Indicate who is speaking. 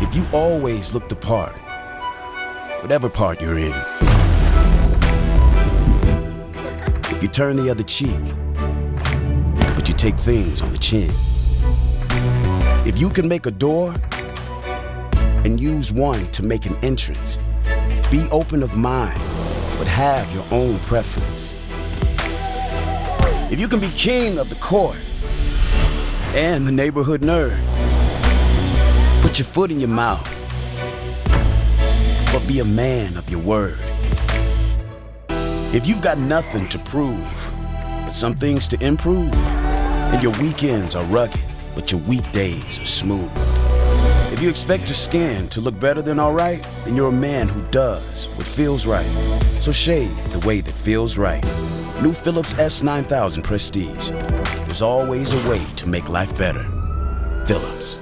Speaker 1: If you always look the part, whatever part you're in, if you turn the other cheek, but you take things on the chin, if you can make a door and use one to make an entrance, be open of mind, but have your own preference. If you can be king of the court and the neighborhood nerd, put your foot in your mouth, but be a man of your word. If you've got nothing to prove, but some things to improve, and your weekends are rugged, but your weekdays are smooth. If you expect your skin to look better than all right, then you're a man who does what feels right. So shave the way that feels right. New Philips S9000 Prestige. There's always a way to make life better. Philips.